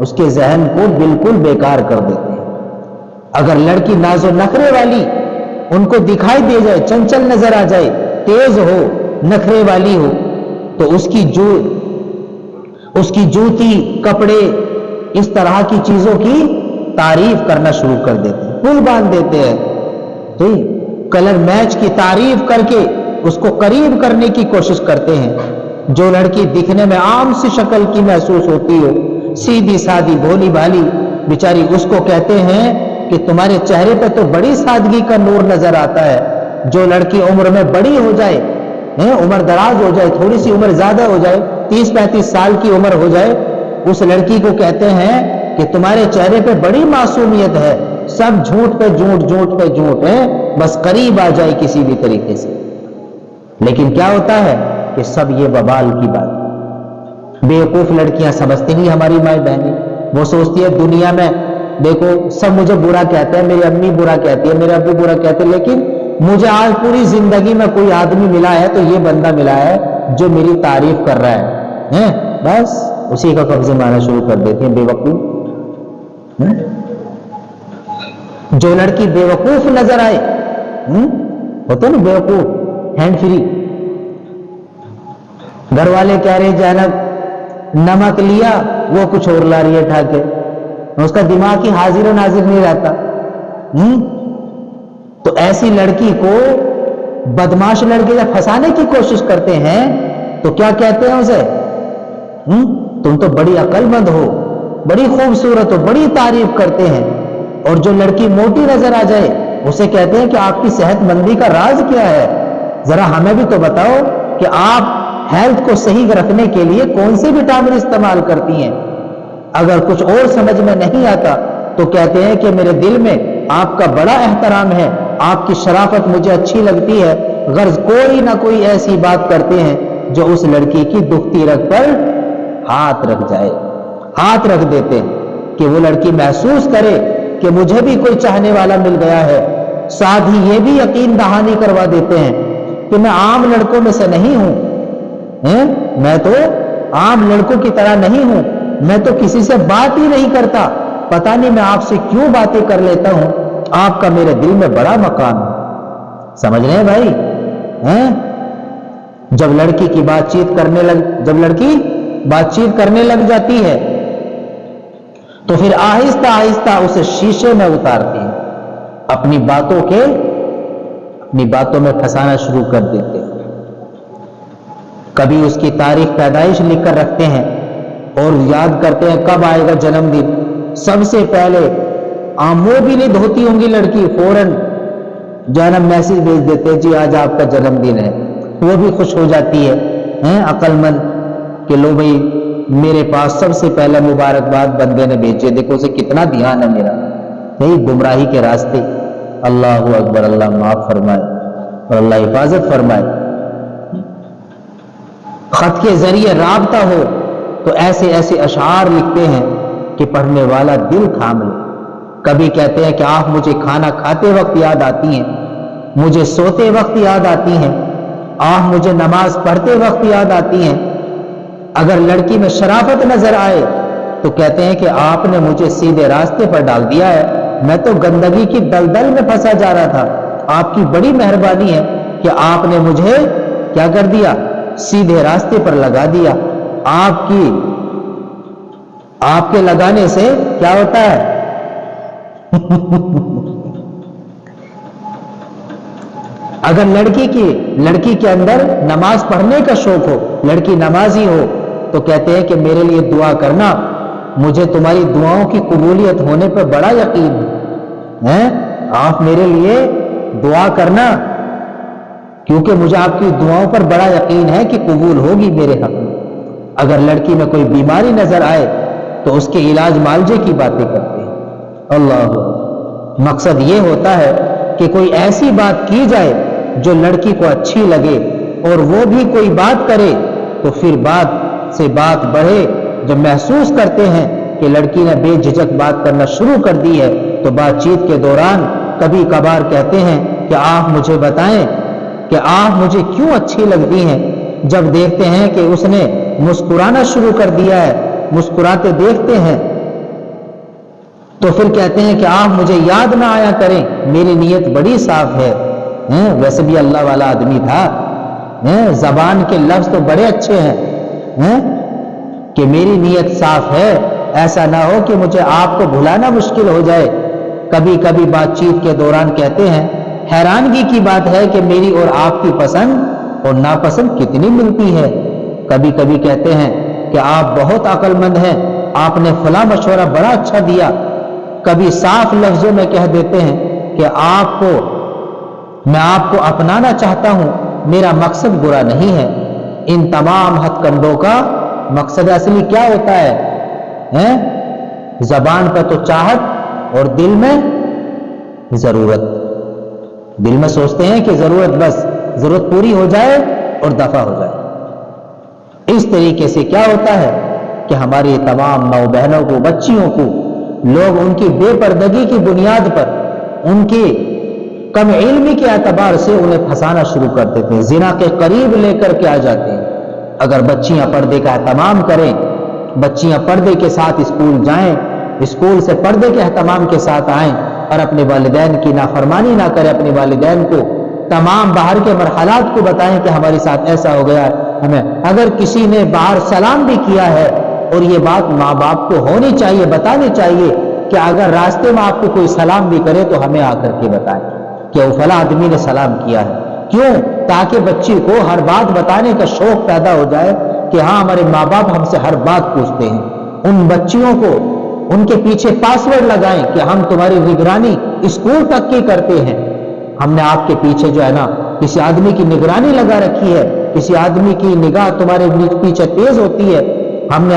اس کے ذہن کو بالکل بیکار کر دیتے ہیں۔ اگر لڑکی ناز و نخرے والی ان کو دکھائی دے جائے، چنچل نظر آ جائے، تیز ہو، نخرے والی ہو، تو اس کی جوتی، کپڑے، اس طرح کی چیزوں کی تعریف کرنا شروع کر دیتے ہیں، پل باندھ دیتے ہیں، ٹھیک، کلر میچ کی تعریف کر کے اس کو قریب کرنے کی کوشش کرتے ہیں۔ جو لڑکی دکھنے میں عام سی شکل کی محسوس ہوتی ہو، سیدھی سادی بھولی بھالی، بیچاری اس کو کہتے ہیں کہ تمہارے چہرے پہ تو بڑی سادگی کا نور نظر آتا ہے۔ جو لڑکی عمر میں بڑی ہو جائے، عمر دراز ہو جائے، تھوڑی سی عمر زیادہ ہو جائے، 30-35 سال کی عمر ہو جائے، اس لڑکی کو کہتے ہیں کہ تمہارے چہرے پہ بڑی معصومیت ہے، سب جھوٹ پہ جھوٹ، جھوٹ پہ جھوٹ ہے، بس قریب آ جائے کسی بھی طریقے سے۔ لیکن کیا ہوتا ہے کہ سب یہ وبال کی بات ہے۔ بیوقوف لڑکیاں سمجھتی نہیں ہماری مائیں بہنیں، وہ سوچتی ہے دنیا میں دیکھو سب مجھے برا کہتے ہیں، میری امی برا کہتی ہے، میرے ابو برا کہتے ہیں، لیکن مجھے آج پوری زندگی میں کوئی آدمی ملا ہے تو یہ بندہ ملا ہے جو میری تعریف کر رہا ہے، بس اسی کا قبضے مارنا شروع کر دیتے ہیں بے وقوف۔ جو لڑکی بے وقوف نظر آئے، ہوتا نا بے وقوف، ہینڈ فری، گھر والے کہہ رہے جناب نمک لیا، وہ کچھ اور لا رہی ہے اٹھا کے، اس کا دماغ ہی حاضر و ناظر نہیں رہتا۔ تو ایسی لڑکی کو بدماش لڑکے جب پھنسانے کی کوشش کرتے ہیں تو کیا کہتے ہیں اسے؟ تم تو بڑی عقل مند ہو، بڑی خوبصورت ہو، بڑی تعریف کرتے ہیں۔ اور جو لڑکی موٹی نظر آ جائے اسے کہتے ہیں کہ آپ کی صحت مندی کا راز کیا ہے، ذرا ہمیں بھی تو بتاؤ کہ آپ ہیلتھ کو صحیح رکھنے کے لیے کون سے وٹامن استعمال کرتی ہیں۔ اگر کچھ اور سمجھ میں نہیں آتا تو کہتے ہیں کہ میرے دل میں آپ کا بڑا احترام ہے، آپ کی شرافت مجھے اچھی لگتی ہے، غرض کوئی نہ کوئی ایسی بات کرتے ہیں جو اس لڑکی کی دکھتی رگ پر ہاتھ رکھ جائے، ہاتھ رکھ دیتے ہیں کہ وہ لڑکی محسوس کرے کہ مجھے بھی کوئی چاہنے والا مل گیا ہے۔ ساتھ ہی یہ بھی یقین دہانی کروا دیتے ہیں کہ میں عام لڑکوں میں سے نہیں ہوں، میں تو عام لڑکوں کی طرح نہیں ہوں، میں تو کسی سے بات ہی نہیں کرتا، پتہ نہیں میں آپ سے کیوں باتیں کر لیتا ہوں، آپ کا میرے دل میں بڑا مقام ہے۔ سمجھ رہے ہیں بھائی؟ جب لڑکی کی جب لڑکی بات چیت کرنے لگ جاتی ہے تو پھر آہستہ آہستہ اسے شیشے میں اتارتے ہیں، اپنی باتوں میں پھنسانا شروع کر دیتے ہیں۔ کبھی اس کی تاریخ پیدائش لکھ کر رکھتے ہیں اور یاد کرتے ہیں کب آئے گا جنم دن۔ سب سے پہلے وہ بھی نہیں دھوتی ہوں گی لڑکی، فوراً جنم میسج بھیج دیتے جی آج آپ کا جنم دن ہے، وہ بھی خوش ہو جاتی ہے عقل مند کہ لو بھائی میرے پاس سب سے پہلا مبارکباد بندے نے بھیجے، دیکھو اسے کتنا دھیان ہے میرا، نہیں گمراہی کے راستے۔ اللہ اکبر، اللہ معاف فرمائے اور اللہ حفاظت فرمائے۔ خط کے ذریعے رابطہ ہو تو ایسے ایسے اشعار لکھتے ہیں کہ پڑھنے والا دل تھام لے۔ کبھی کہتے ہیں کہ آپ مجھے کھانا کھاتے وقت یاد آتی ہیں، مجھے سوتے وقت یاد آتی ہیں، آپ مجھے نماز پڑھتے وقت یاد آتی ہیں۔ اگر لڑکی میں شرافت نظر آئے تو کہتے ہیں کہ آپ نے مجھے سیدھے راستے پر ڈال دیا ہے، میں تو گندگی کی دلدل میں پھنسا جا رہا تھا، آپ کی بڑی مہربانی ہے کہ آپ نے مجھے کیا کر دیا، سیدھے راستے پر لگا دیا۔ آپ کے لگانے سے کیا ہوتا ہے؟ اگر لڑکی کے اندر نماز پڑھنے کا شوق ہو، لڑکی نمازی ہو، تو کہتے ہیں کہ میرے لیے دعا کرنا، مجھے تمہاری دعاؤں کی قبولیت ہونے پر بڑا یقین ہے، آپ میرے لیے دعا کرنا کیونکہ مجھے آپ کی دعاؤں پر بڑا یقین ہے کہ قبول ہوگی میرے حق میں۔ اگر لڑکی میں کوئی بیماری نظر آئے تو اس کے علاج معالجے کی باتیں کرتے ہیں۔ اللہ، مقصد یہ ہوتا ہے کہ کوئی ایسی بات کی جائے جو لڑکی کو اچھی لگے، اور وہ بھی کوئی بات کرے تو پھر بات سے بات بڑھے۔ جب محسوس کرتے ہیں کہ لڑکی نے بے جھجک بات کرنا شروع کر دی ہے تو بات چیت کے دوران کبھی کبھار کہتے ہیں کہ آپ مجھے بتائیں کہ آپ مجھے کیوں اچھی لگتی ہیں۔ جب دیکھتے ہیں کہ اس نے مسکرانا شروع کر دیا ہے، مسکراتے دیکھتے ہیں تو پھر کہتے ہیں کہ آپ مجھے یاد نہ آیا کریں، میری نیت بڑی صاف ہے۔ ویسے بھی اللہ والا آدمی تھا، زبان کے لفظ تو بڑے اچھے ہیں کہ میری نیت صاف ہے، ایسا نہ ہو کہ مجھے آپ کو بھلانا مشکل ہو جائے۔ کبھی کبھی بات چیت کے دوران کہتے ہیں حیرانگی کی بات ہے کہ میری اور آپ کی پسند اور ناپسند کتنی ملتی ہے۔ کبھی کبھی کہتے ہیں کہ آپ بہت عقل مند ہیں، آپ نے فلاں مشورہ بڑا اچھا دیا۔ کبھی صاف لفظوں میں کہہ دیتے ہیں کہ میں آپ کو اپنانا چاہتا ہوں، میرا مقصد برا نہیں ہے۔ ان تمام ہتھ کنڈوں کا مقصد اصلی کیا ہوتا ہے؟ زبان پہ تو چاہت اور دل میں ضرورت۔ دل میں سوچتے ہیں کہ ضرورت پوری ہو جائے اور دفع ہو جائے۔ اس طریقے سے کیا ہوتا ہے کہ ہماری تمام ماؤں بہنوں کو، بچیوں کو لوگ ان کی بے پردگی کی بنیاد پر، ان کی کم علمی کے اعتبار سے انہیں پھنسانا شروع کر دیتے ہیں، زنا کے قریب لے کر کے آ جاتے ہیں۔ اگر بچیاں پردے کا اہتمام کریں، بچیاں پردے کے ساتھ اسکول جائیں، اسکول سے پردے کے اہتمام کے ساتھ آئیں اور اپنے والدین کی نافرمانی نہ کریں، اپنے والدین کو تمام باہر کے مرحلات کو بتائیں کہ ہمارے ساتھ ایسا ہو گیا ہمیں۔ اگر کسی نے باہر سلام بھی کیا ہے، اور یہ بات ماں باپ کو ہونی چاہیے، بتانی چاہیے کہ اگر راستے میں آپ کو کوئی سلام بھی کرے تو ہمیں آ کر کے بتائیں کہ وہ فلاں آدمی نے سلام کیا ہے۔ کیوں؟ تاکہ بچی کو ہر بات بتانے کا شوق پیدا ہو جائے کہ ہاں ہمارے ماں باپ ہم سے ہر بات پوچھتے ہیں۔ ان بچیوں کو ان کے پیچھے پاسورڈ لگائیں کہ ہم تمہاری نگرانی اسکول تک کی کرتے ہیں۔ ہم نے آپ کے پیچھے جو ہے نا کسی آدمی کی نگرانی لگا رکھی ہے، کسی آدمی کی نگاہ تمہارے پیچھے تیز ہوتی ہے، ہم نے